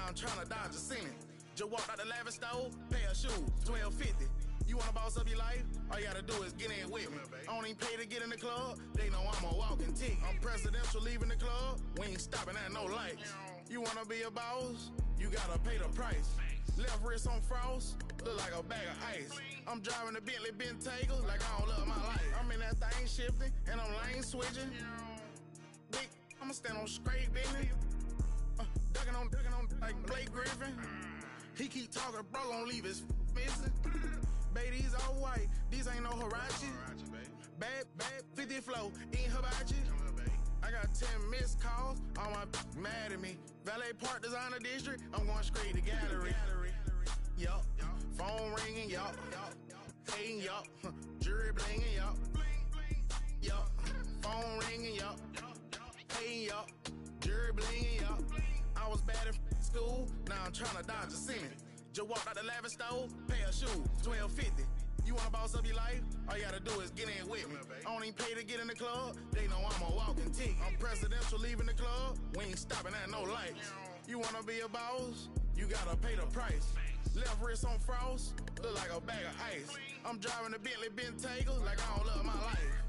Now I'm tryna dodge a ceiling. Just walked out the lavish store, pair of shoes, $12.50. You wanna boss up your life? All you gotta do is get in with me. I don't even pay to get in the club. They know I'm a walking tick. I'm presidential leaving the club. We ain't stopping at no lights. You wanna be a boss? You gotta pay the price. Left wrist on frost, look like a bag of ice. I'm driving a Bentley Bentayga like I don't love my life. I'm in that thing shifting and I'm lane switching. Big, I'ma stand on straight business. Ducking on like Blake Griffin. He keep talking, bro, gon' leave his missing. Baby, these all white, these ain't no Hirachi. Bad, 50 flow, eating hibachi. I got 10 missed calls, all my mad at me. Valet Park Designer District, I'm going straight to gallery. Yup, phone ringing, yup. Hating, yup. Jury blinging, yup. Yup, phone ringing, yup. Hating, yup. Jury blinging, yup. I was bad in school, now I'm tryna dodge a ceiling. Just walked out the lavish store, pair of shoes, $12.50. You wanna boss up your life? All you gotta do is get in with me. I don't even pay to get in the club. They know I'm a walking tick. I'm presidential leaving the club. We ain't stopping at no lights. You wanna be a boss? You gotta pay the price. Left wrist on frost, look like a bag of ice. I'm driving a Bentley Bentayga like I don't love my life.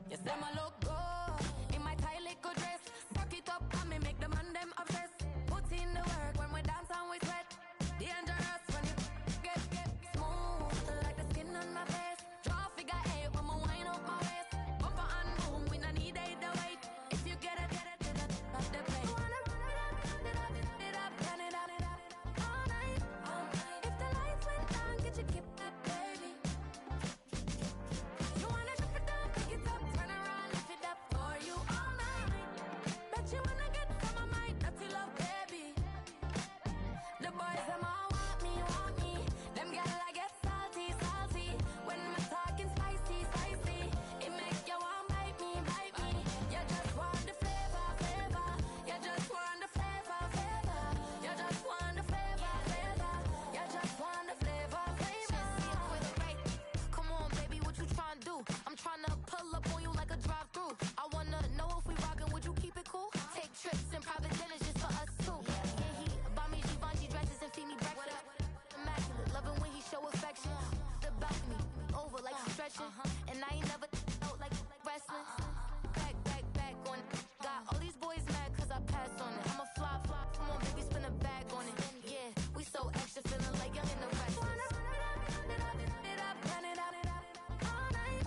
You say my look good in my tight little dress. Rock it up and me make the man them obsessed. Put in the work when we dance and we sweat. Dangerous when you get smooth like the skin on my face. Draw figure eight when we wind up my waist. Bumper and boom, we no need either wait. If you get it, off the plate. You wanna run it up, turn it up, all night. If the lights went down, get your kip up, baby. You wanna drop it down, pick it up, turn around, lift it up for you all night. Bet you wanna get some of my dirty love, baby. The boys them all want me. Them gal I get salty. When I'm talking spicy. It make you want bite me. You just want the flavor. You just want the flavor. You just want the flavor. You just want the flavor. Come on, baby, what you tryna do? I'm tryna pull up on you like a drive-through. I wanna know if we rockin', would you keep it cool? Take trips and private dinners just for us two. Yeah, he buy me Givenchy dresses and feed me breakfast. Immaculate, loving when he show affection. The balcony, over like he's stretching. And I ain't never out like wrestling. Back on it. Got all these boys mad cause I passed on it. I'm a flop. Come on, baby, spin a bag on it. Yeah, we so extra, feeling like young in the West. Turn it up, all night.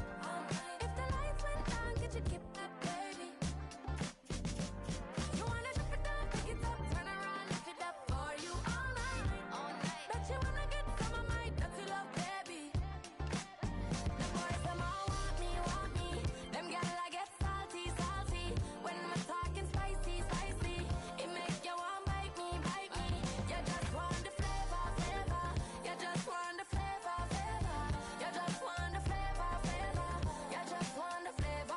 If the lights went down, get your kip up, baby. You wanna drop it down, pick it up, turn around, lift it up for you all night. Bet you wanna get some of my dirty love, baby. The boys them all want me. Them gal I get salty. When I'm talking spicy. It make you want bite me. You just want the flavor. You just want the flavor. You just want the flavor. You just want the flavor.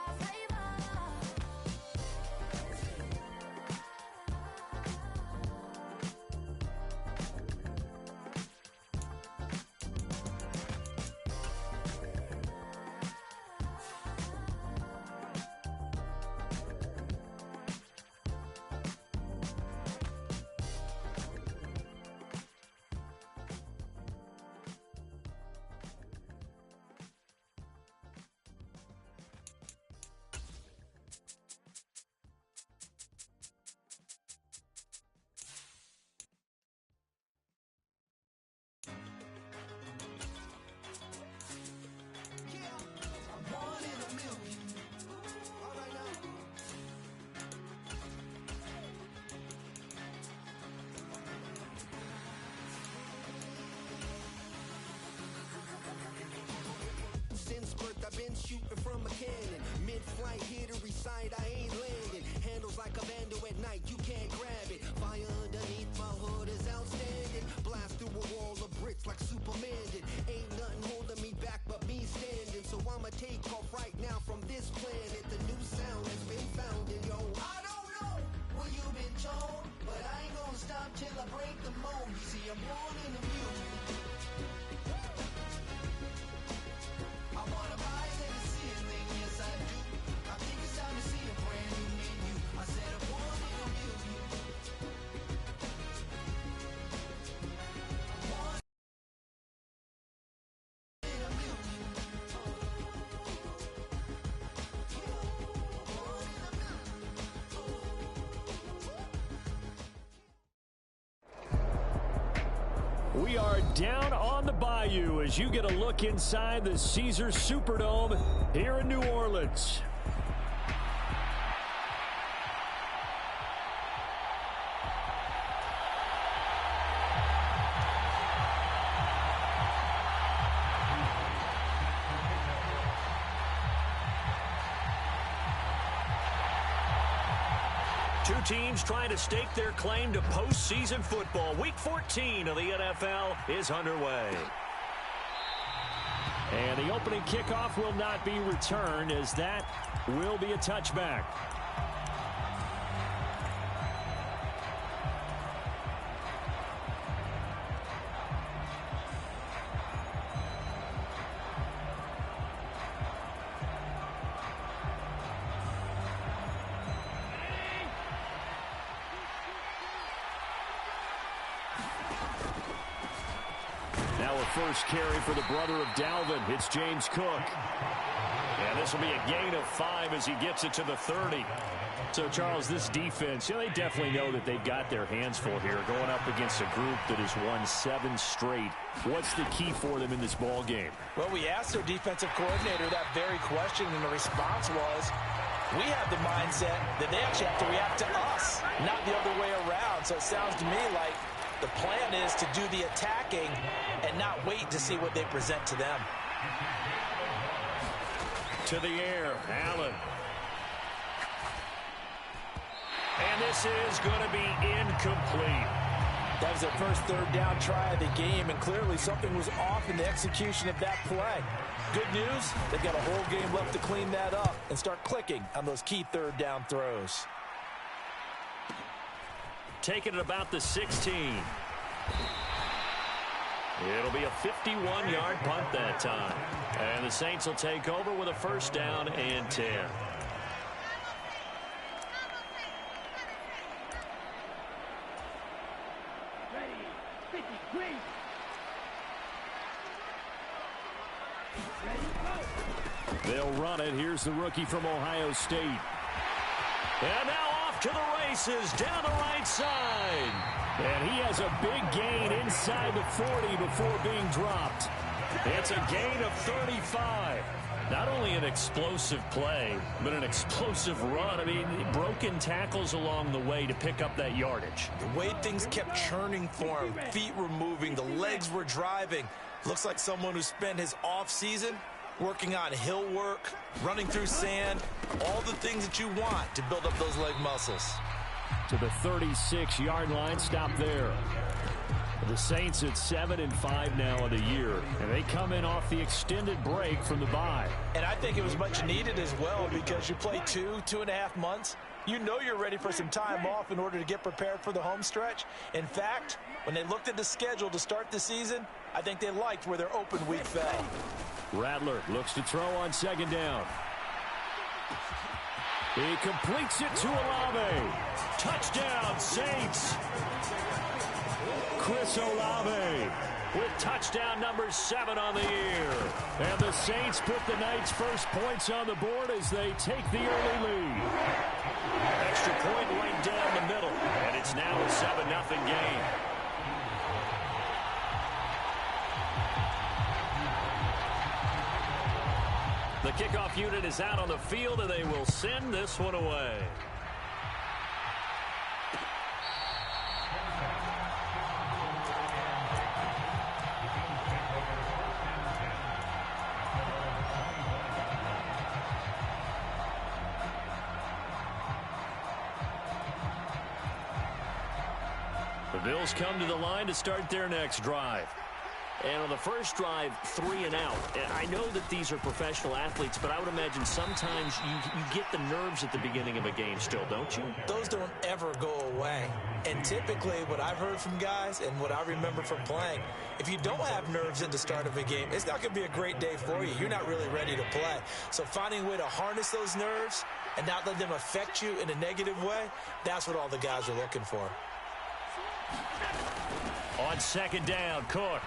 Since birth I've been shooting from a cannon. Mid-flight here to recite, I ain't landing. Handles like a vandal at night, you can't grab it. Fire underneath my hood is outstanding. Blast through a wall of bricks like Superman did. Ain't nothing holding We are down on the bayou as you get a look inside the Caesars Superdome here in New Orleans. Two teams trying to stake their claim to postseason football. Week 14 of the NFL is underway. And the opening kickoff will not be returned, as that will be a touchback. First carry for the brother of Dalvin. It's James Cook. And this will be a gain of 5 as he gets it to the 30. So, Charles, this defense, they definitely know that they've got their hands full here, going up against a group that has won 7 straight. What's the key for them in this ball game? Well, we asked their defensive coordinator that very question, and the response was, we have the mindset that they actually have to react to us, not the other way around. So it sounds to me like the plan is to do the attacking and not wait to see what they present to them. To the air, Allen. And this is going to be incomplete. That was their first third down try of the game, and clearly something was off in the execution of that play. Good news, they've got a whole game left to clean that up and start clicking on those key third down throws. Taking it about the 16. It'll be a 51-yard punt that time. And the Saints will take over with a first down and 10. They'll run it. Here's the rookie from Ohio State. And now off to the races down the right side. And he has a big gain inside the 40 before being dropped. It's a gain of 35. Not only an explosive play, but an explosive run. I mean, broken tackles along the way to pick up that yardage. The way things kept churning for him, feet were moving, the legs were driving. Looks like someone who spent his off season working on hill work, running through sand, all the things that you want to build up those leg muscles. To the 36-yard line, stop there. The Saints at 7-5 now of the year, and they come in off the extended break from the bye. And I think it was much needed as well, because you play 2.5 months. You know you're ready for some time off in order to get prepared for the home stretch. In fact, when they looked at the schedule to start the season, I think they liked where their open week fell. Rattler looks to throw on second down. He completes it to Olave. Touchdown, Saints. Chris Olave with touchdown number 7 on the year. And the Saints put the night's first points on the board as they take the early lead. Extra point right down the middle, and it's now a 7-0 game. The kickoff unit is out on the field, and they will send this one away. The Bills come to the line to start their next drive. And on the first drive, 3 and out. And I know that these are professional athletes, but I would imagine sometimes you get the nerves at the beginning of a game still, don't you? Those don't ever go away. And typically what I've heard from guys and what I remember from playing, if you don't have nerves at the start of a game, it's not going to be a great day for you. You're not really ready to play. So finding a way to harness those nerves and not let them affect you in a negative way, that's what all the guys are looking for. On second down, Cook.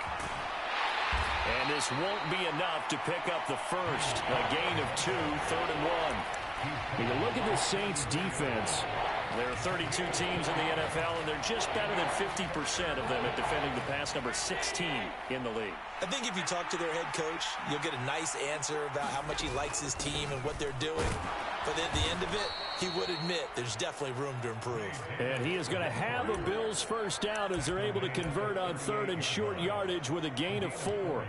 And this won't be enough to pick up the first. A gain of 2, 3rd and 1. When you look at the Saints defense, there are 32 teams in the NFL, and they're just better than 50% of them at defending the pass, number 16 in the league. I think if you talk to their head coach, you'll get a nice answer about how much he likes his team and what they're doing. But at the end of it, he would admit there's definitely room to improve. And he is going to have a Bills first down as they're able to convert on 3rd and short yardage with a gain of 4.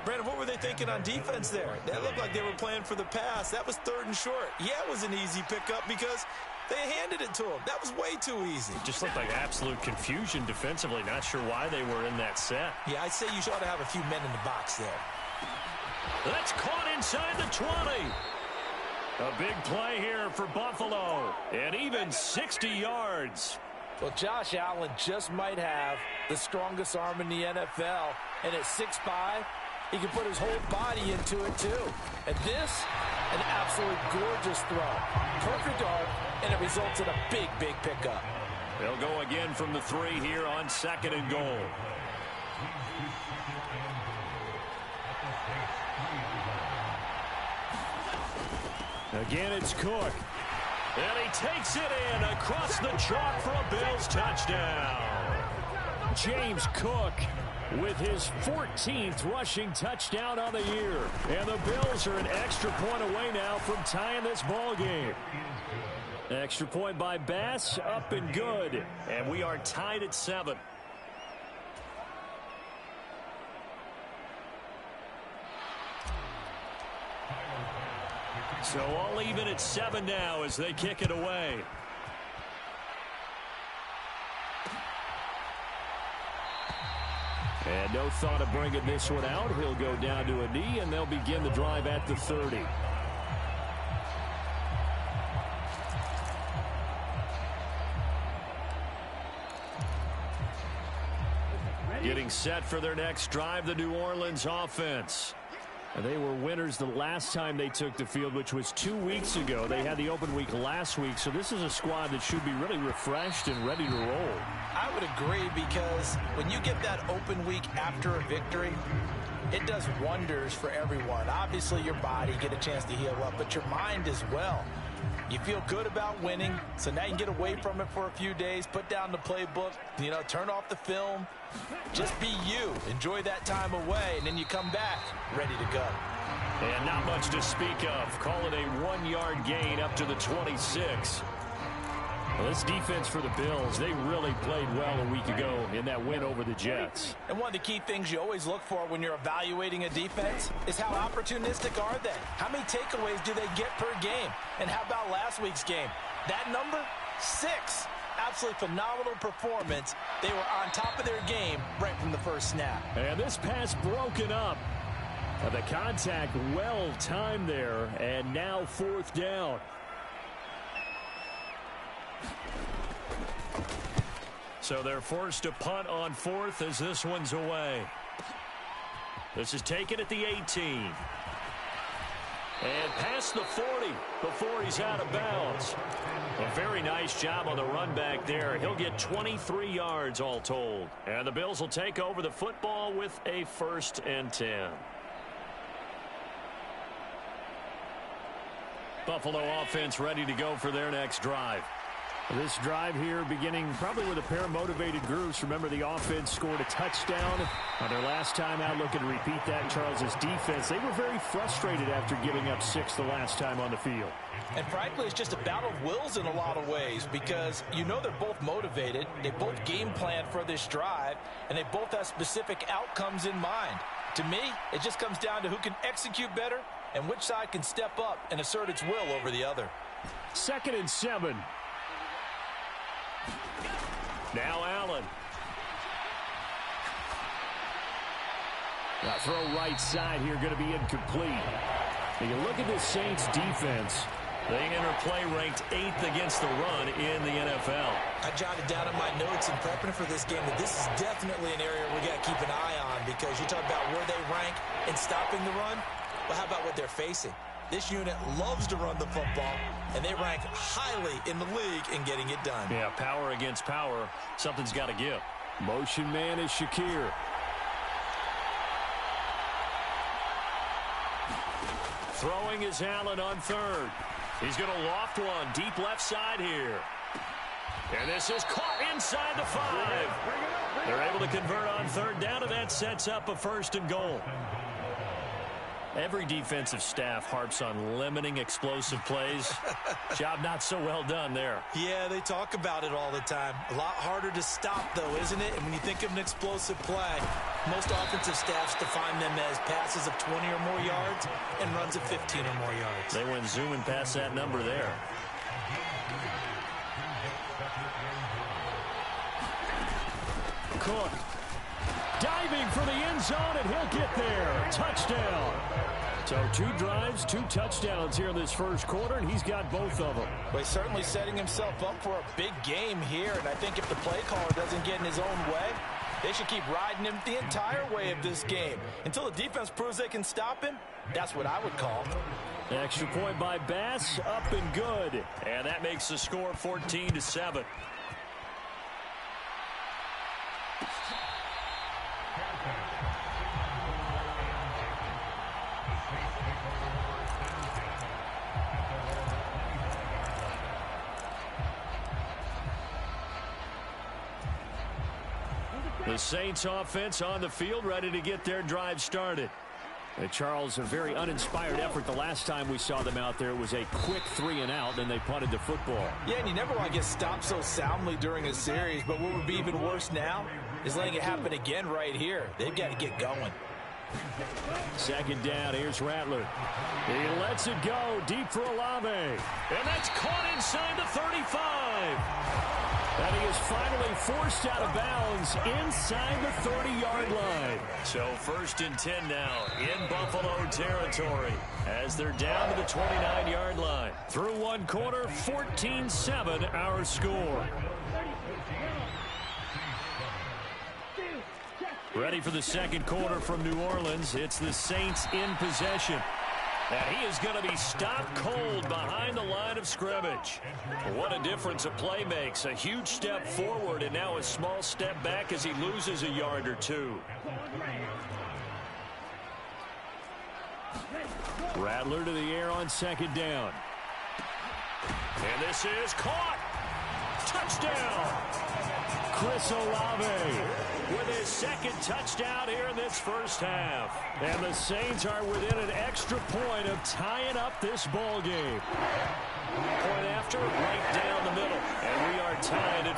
Brandon, what were they thinking on defense there? That looked like they were playing for the pass. That was 3rd and short. Yeah, it was an easy pickup because they handed it to him. That was way too easy. Just looked like absolute confusion defensively. Not sure why they were in that set. Yeah, I'd say you ought to have a few men in the box there. That's caught inside the 20. A big play here for Buffalo. And even 60 yards. Well, Josh Allen just might have the strongest arm in the NFL. And at 6'5", he can put his whole body into it, too. And this, an absolute gorgeous throw. Perfect arc, and it results in a big, big pickup. They'll go again from the 3 here on 2nd and goal. Again, it's Cook. And he takes it in across the chalk for a Bills touchdown. James Cook with his 14th rushing touchdown on the year. And the Bills are an extra point away now from tying this ball game. Extra point by Bass, up and good. And we are tied at 7. So all even at 7 now as they kick it away. And no thought of bringing this one out. He'll go down to a knee, and they'll begin the drive at the 30. Getting set for their next drive, the New Orleans offense. And they were winners the last time they took the field, which was 2 weeks ago. They had the open week last week, so this is a squad that should be really refreshed and ready to roll. I would agree, because when you get that open week after a victory, it does wonders for everyone. Obviously, your body, get a chance to heal up, but your mind as well. You feel good about winning, so now you can get away from it for a few days, put down the playbook, turn off the film. Just be you. Enjoy that time away, and then you come back ready to go. And not much to speak of. Call it a 1-yard gain up to the 26. Well, this defense for the Bills, they really played well a week ago in that win over the Jets. And one of the key things you always look for when you're evaluating a defense is how opportunistic are they? How many takeaways do they get per game? And how about last week's game? That number, 6. Absolutely phenomenal performance. They were on top of their game right from the first snap. And this pass broken up. The contact well timed there, and now 4th down. So they're forced to punt on 4th as this one's away. This is taken at the 18. And past the 40 before he's out of bounds. A very nice job on the run back there. He'll get 23 yards all told. And the Bills will take over the football with a 1st and 10. Buffalo offense ready to go for their next drive. This drive here beginning probably with a pair of motivated groups. Remember, the offense scored a touchdown on their last time out. Looking to repeat that. Charles's defense, they were very frustrated after giving up 6 the last time on the field. And frankly, it's just a battle of wills in a lot of ways, because they're both motivated. They both game plan for this drive, and they both have specific outcomes in mind. To me, it just comes down to who can execute better and which side can step up and assert its will over the other. 2nd and 7. Now Allen. Now throw right side here, going to be incomplete. And you look at this Saints defense. They enter play ranked 8th against the run in the NFL. I jotted down in my notes in prepping for this game that this is definitely an area we got to keep an eye on, because you talk about where they rank in stopping the run. Well, how about what they're facing? This unit loves to run the football, and they rank highly in the league in getting it done. Yeah, power against power. Something's got to give. Motion man is Shakir. Throwing is Allen on 3rd. He's going to loft one deep left side here. And this is caught inside the 5. They're able to convert on third down, and that sets up a 1st and goal. Every defensive staff harps on limiting explosive plays. Job not so well done there. Yeah, they talk about it all the time. A lot harder to stop, though, isn't it? And when you think of an explosive play, most offensive staffs define them as passes of 20 or more yards and runs of 15 or more yards. They went zooming past that number there. Cook diving for the end zone, and he'll get there. Touchdown. So 2 drives, 2 touchdowns here in this first quarter, and he's got both of them. Well, he's certainly setting himself up for a big game here, and I think if the play caller doesn't get in his own way, they should keep riding him the entire way of this game. Until the defense proves they can stop him, that's what I would call. Extra point by Bass, up and good. And that makes the score 14-7. The Saints offense on the field, ready to get their drive started. And Charles, a very uninspired effort the last time we saw them out there. It was a quick 3 and out, and they punted the football. Yeah, and you never want to get stopped so soundly during a series, but what would be even worse now is letting it happen again right here. They've got to get going. 2nd down, here's Rattler. He lets it go deep for Olave. And that's caught inside the 35. And he is finally forced out of bounds inside the 30-yard line. So 1st and 10 now in Buffalo territory as they're down to the 29-yard line. Through 1 quarter, 14-7 our score. Ready for the 2nd quarter from New Orleans. It's the Saints in possession. And he is going to be stopped cold behind the line of scrimmage. What a difference a play makes. A huge step forward and now a small step back as he loses a yard or 2. Rattler to the air on 2nd down. And this is caught. Touchdown. Chris Olave with his 2nd touchdown here in this first half. And the Saints are within an extra point of tying up this ball game. Point after, right down the middle. And we are tied at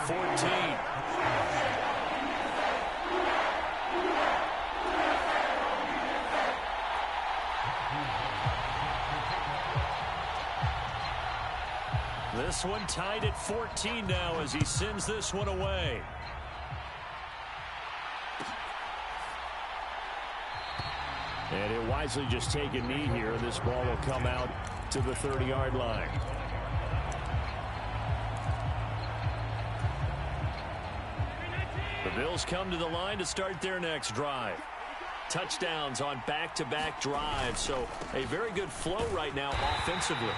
14. This one tied at 14 now as he sends this one away. And he'll wisely just take a knee here. This ball will come out to the 30-yard line. The Bills come to the line to start their next drive. Touchdowns on back-to-back drives, so a very good flow right now offensively.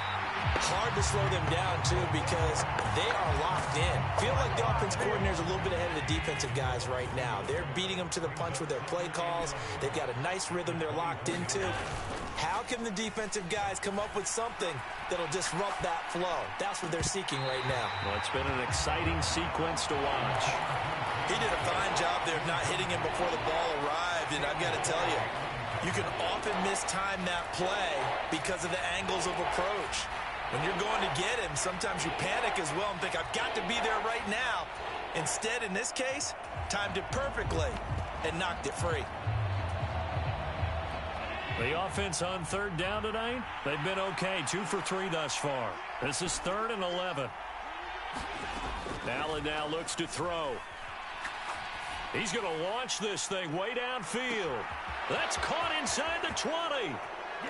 Hard to slow them down, too, because they are locked in. Feel like the offense coordinator's a little bit ahead of the defensive guys right now. They're beating them to the punch with their play calls. They've got a nice rhythm they're locked into. How can the defensive guys come up with something that'll disrupt that flow? That's what they're seeking right now. Well, it's been an exciting sequence to watch. He did a fine job there of not hitting him before the ball arrived, and I've got to tell you, you can often mistime that play because of the angles of approach. When you're going to get him, sometimes you panic as well and think, I've got to be there right now. Instead, in this case, timed it perfectly and knocked it free. The offense on 3rd down tonight, they've been okay. 2 for 3 thus far. This is 3rd and 11. Allen now looks to throw. He's going to launch this thing way downfield. That's caught inside the 20.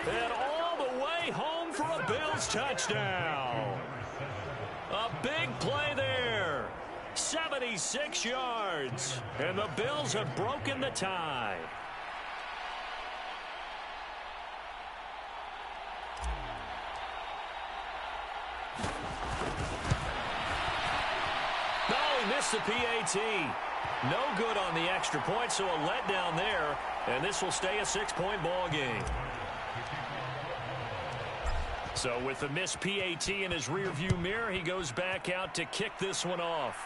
And all the way home for a Bills touchdown. A big play there. 76 yards. And the Bills have broken the tie. No, he missed the PAT. No good on the extra point, so a letdown there. And this will stay a 6-point ball game. So with the missed PAT in his rearview mirror, he goes back out to kick this one off.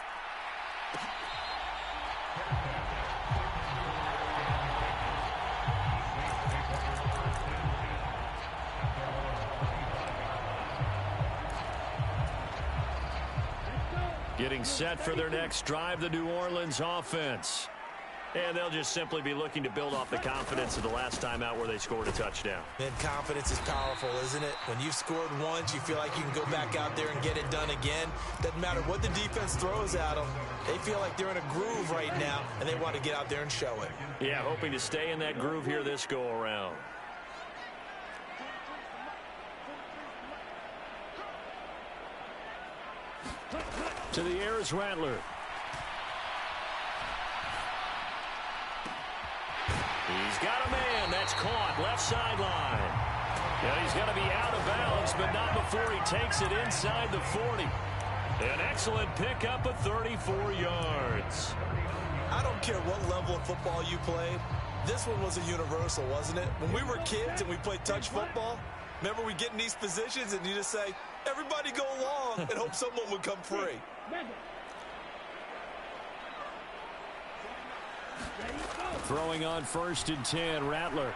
Getting set for their next drive, the New Orleans offense. And they'll just simply be looking to build off the confidence of the last time out where they scored a touchdown. And confidence is powerful, isn't it? When you've scored once, you feel like you can go back out there and get it done again. Doesn't matter what the defense throws at them. They feel like they're in a groove right now, and they want to get out there and show it. Yeah, hoping to stay in that groove here this go-around. To the air is Rattler. He's got a man. That's caught. Left sideline. Yeah, he's got to be out of bounds, but not before he takes it inside the 40. An excellent pickup of 34 yards. I don't care what level of football you played. This one was a universal, wasn't it? When we were kids and we played touch football, remember we get in these positions and you just say, everybody go along and hope someone would come free. Throwing on 1st and 10, Rattler.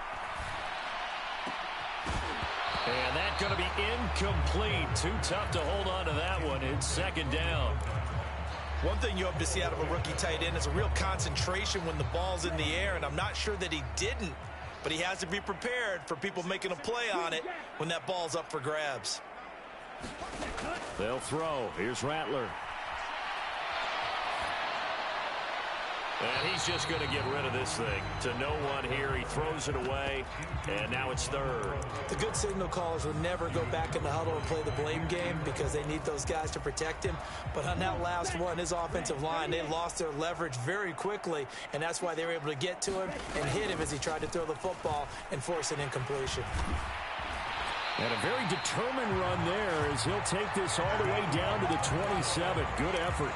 And that's going to be incomplete. Too tough to hold on to that one. It's 2nd down. One thing you hope to see out of a rookie tight end is a real concentration when the ball's in the air, and I'm not sure that he didn't, but he has to be prepared for people making a play on it when that ball's up for grabs. They'll throw. Here's Rattler. And he's just going to get rid of this thing. To no one here. He throws it away, and now it's 3rd. The good signal callers would never go back in the huddle and play the blame game because they need those guys to protect him. But on that last one, his offensive line, they lost their leverage very quickly, and that's why they were able to get to him and hit him as he tried to throw the football and force an incompletion. And a very determined run there as he'll take this all the way down to the 27. Good effort.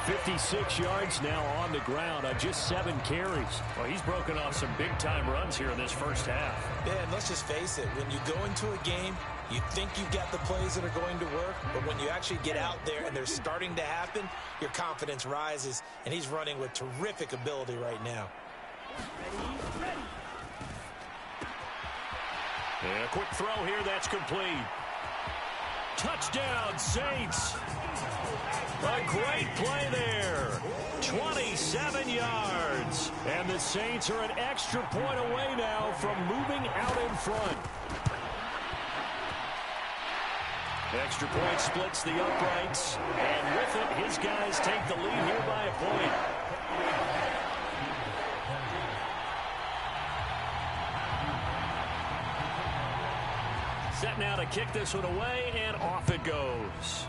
56 yards now on the ground on just 7 carries. Well, he's broken off some big-time runs here in this first half. Yeah, and let's just face it. When you go into a game, you think you've got the plays that are going to work, but when you actually get out there and they're starting to happen, your confidence rises, and he's running with terrific ability right now. And a quick throw here, that's complete. Touchdown, Saints. A great play there. 27 yards. And the Saints are an extra point away now from moving out in front. Extra point splits the uprights. And with it, his guys take the lead here by a point. Set now to kick this one away, and off it goes.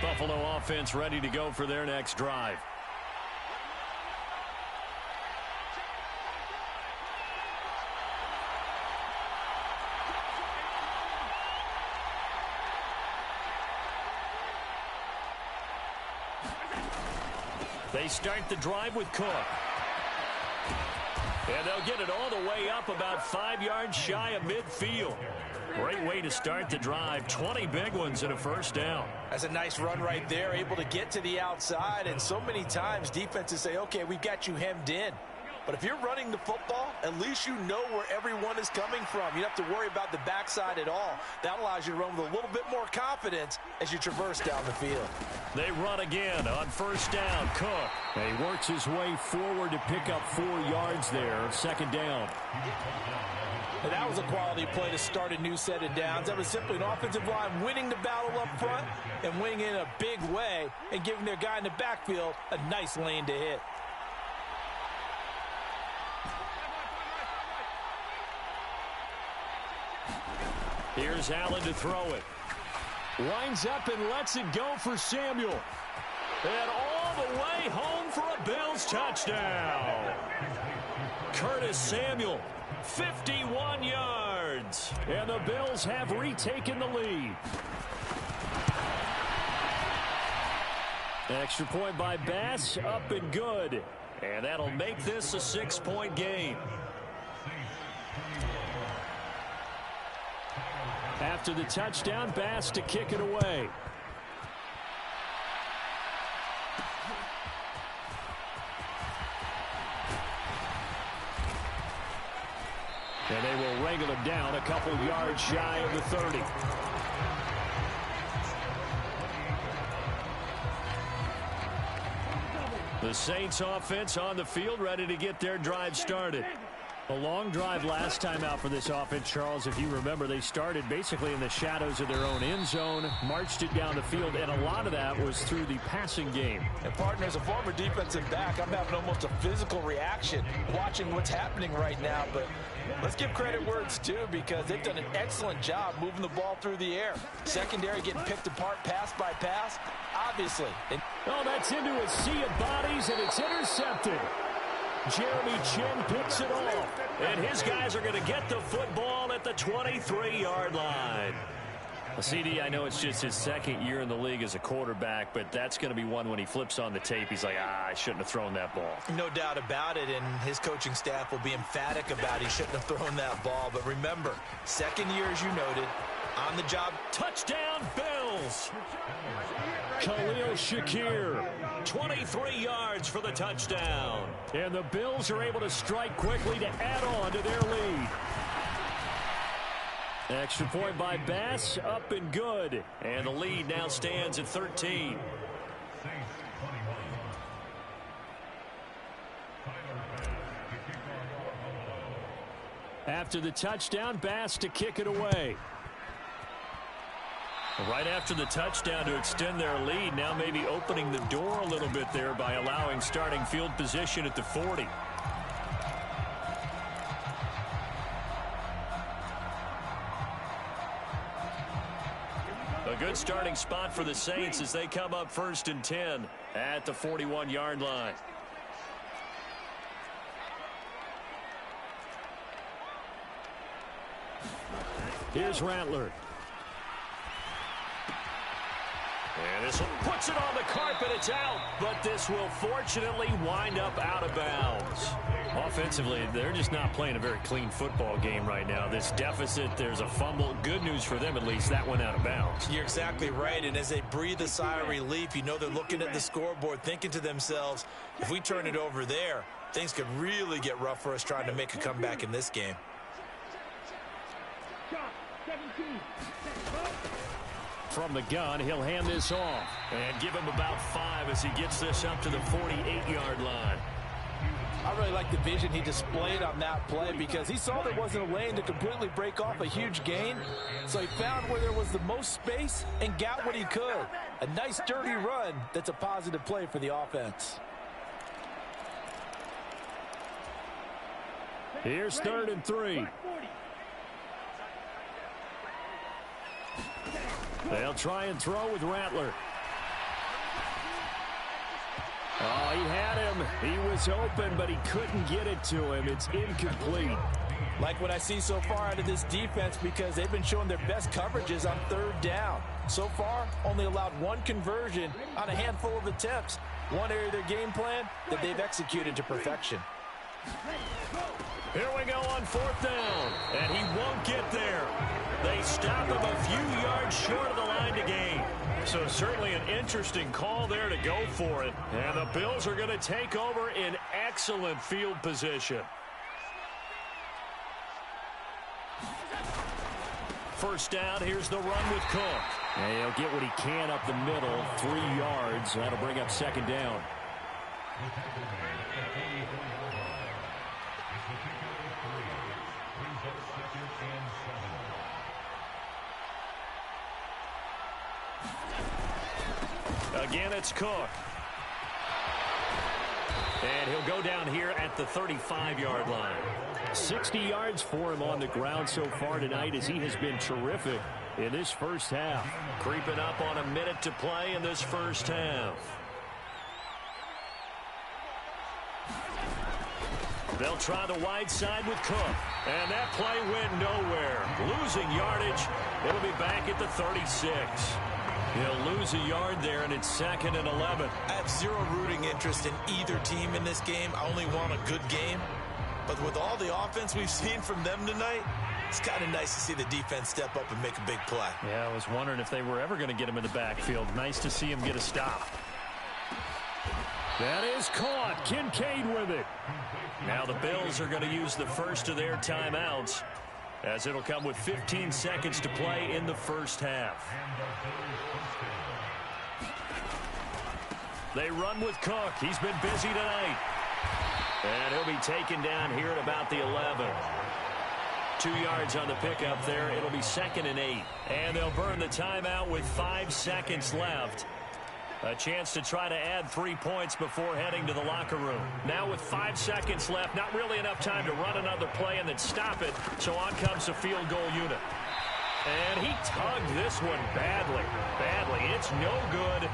Buffalo offense ready to go for their next drive. They start the drive with Cook. And they'll get it all the way up about 5 yards shy of midfield. Great way to start the drive. 20 big ones and a first down. That's a nice run right there, able to get to the outside. And so many times defenses say, okay, we've got you hemmed in. But if you're running the football, at least you know where everyone is coming from. You don't have to worry about the backside at all. That allows you to run with a little bit more confidence as you traverse down the field. They run again on first down. Cook. And he works his way forward to pick up 4 yards there. 2nd down. And that was a quality play to start a new set of downs. That was simply an offensive line winning the battle up front and winning in a big way and giving their guy in the backfield a nice lane to hit. Here's Allen to throw it. Winds up and lets it go for Samuel. And all the way home for a Bills touchdown. Curtis Samuel, 51 yards. And the Bills have retaken the lead. Extra point by Bass, up and good. And that'll make this a 6-point game. After the touchdown, Bass to kick it away. And they will wrangle him down a couple yards shy of the 30. The Saints offense on the field, ready to get their drive started. A long drive last time out for this offense, Charles. If you remember, they started basically in the shadows of their own end zone, marched it down the field, and a lot of that was through the passing game. And, partner, as a former defensive back, I'm having almost a physical reaction watching what's happening right now. But let's give credit where it's due, because they've done an excellent job moving the ball through the air. Secondary getting picked apart pass by pass, obviously. Oh, that's into a sea of bodies, and it's intercepted. Jeremy Chin picks it off. And his guys are going to get the football at the 23-yard line. CD, I know it's just his second year in the league as a quarterback, but that's going to be one when he flips on the tape. He's like, I shouldn't have thrown that ball. No doubt about it, and his coaching staff will be emphatic about he shouldn't have thrown that ball. But remember, second year, as you noted, on the job. Touchdown, Bills. Khalil Shakir, 23 yards for the touchdown. And the Bills are able to strike quickly to add on to their lead. Extra point by Bass, up and good. And the lead now stands at 13. After the touchdown, Bass to kick it away. Right after the touchdown to extend their lead, now maybe opening the door a little bit there by allowing starting field position at the 40. A good starting spot for the Saints as they come up 1st and 10 at the 41-yard line. Here's Rattler. And this one puts it on the carpet. It's out, but this will fortunately wind up out of bounds. Offensively, they're just not playing a very clean football game right now. This deficit, there's a fumble. Good news for them, at least. That went out of bounds. You're exactly right, and as they breathe a sigh of relief, you know they're looking at the scoreboard, thinking to themselves, if we turn it over there, things could really get rough for us trying to make a comeback in this game. From the gun, he'll hand this off and give him about 5 as he gets this up to the 48-yard line. I really like the vision he displayed on that play because he saw there wasn't a lane to completely break off a huge gain. So he found where there was the most space and got what he could. A nice, dirty run that's a positive play for the offense. Here's 3rd and 3. They'll try and throw with Rattler. Oh, he had him. He was open, but he couldn't get it to him. It's incomplete. Like what I see so far out of this defense because they've been showing their best coverages on 3rd down. So far, only allowed 1 conversion on a handful of attempts. One area of their game plan that they've executed to perfection. Here we go on 4th down, and he won't get there. They stop him a few yards short of the line to gain. So certainly an interesting call there to go for it. And the Bills are going to take over in excellent field position. 1st down, here's the run with Cook. And he'll get what he can up the middle, 3 yards. That'll bring up 2nd down. Again, it's Cook. And he'll go down here at the 35-yard line. 60 yards for him on the ground so far tonight as he has been terrific in this first half. Creeping up on a minute to play in this first half. They'll try the wide side with Cook. And that play went nowhere. Losing yardage. It'll be back at the 36. He'll lose a yard there, and it's 2nd and 11. I have zero rooting interest in either team in this game. I only want a good game. But with all the offense we've seen from them tonight, it's kind of nice to see the defense step up and make a big play. Yeah, I was wondering if they were ever going to get him in the backfield. Nice to see him get a stop. That is caught. Kincaid with it. Now the Bills are going to use the first of their timeouts, as it'll come with 15 seconds to play in the first half. They run with Cook. He's been busy tonight. And he'll be taken down here at about the 11. 2 yards on the pickup there. It'll be 2nd and 8. And they'll burn the timeout with 5 seconds left. A chance to try to add 3 points before heading to the locker room. Now with 5 seconds left, not really enough time to run another play and then stop it. So on comes the field goal unit. And he tugged this one badly. It's no good.